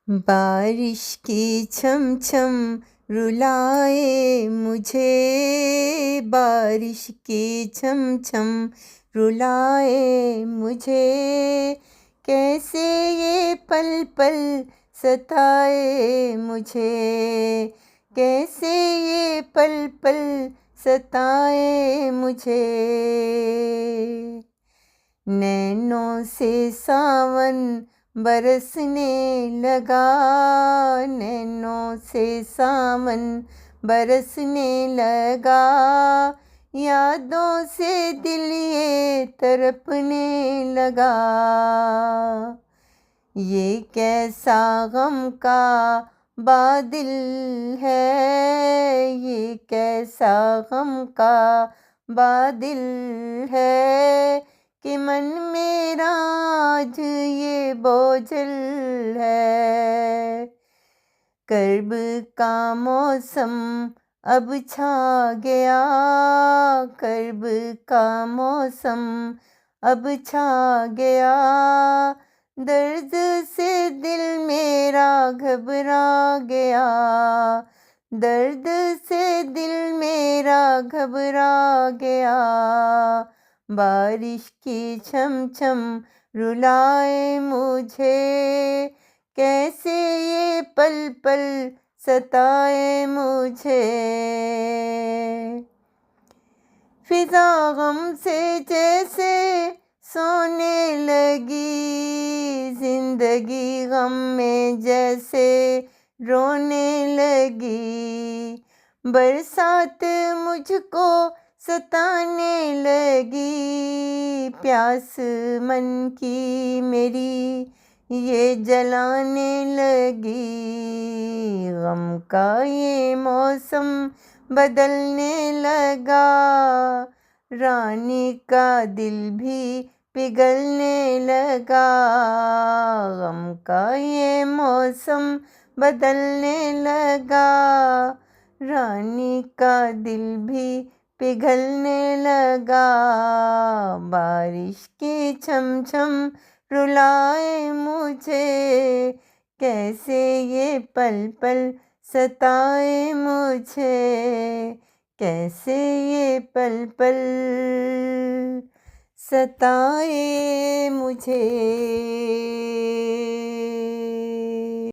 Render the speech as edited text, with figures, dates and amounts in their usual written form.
बारिश की छम छम रुलाए मुझे, बारिश की छम छम रुलाए मुझे, कैसे ये पल पल सताए मुझे, कैसे ये पल पल सताए मुझे। नैनों से सावन बरसने लगा, नैनों से सावन बरसने लगा, यादों से दिल ये तड़पने लगा। ये कैसा गम का बादल है, ये कैसा गम का बादल है, कि मन मेरा आज ये बोझल है। कर्ब का मौसम अब छा गया, कर्ब का मौसम अब छा गया, दर्द से दिल मेरा घबरा गया, दर्द से दिल मेरा घबरा गया। बारिश की छम छम रुलाए मुझे, कैसे ये पल पल सताए मुझे। फिजा गम से जैसे सोने लगी, जिंदगी गम में जैसे रोने लगी, बरसात मुझको सताने लगी, प्यास मन की मेरी ये जलाने लगी। गम का ये मौसम बदलने लगा, रानी का दिल भी पिघलने लगा। गम का ये मौसम बदलने लगा, रानी का दिल भी पिघलने लगा। बारिश की छम छम रुलाए मुझे, कैसे ये पल पल सताए मुझे, कैसे ये पल पल सताए मुझे।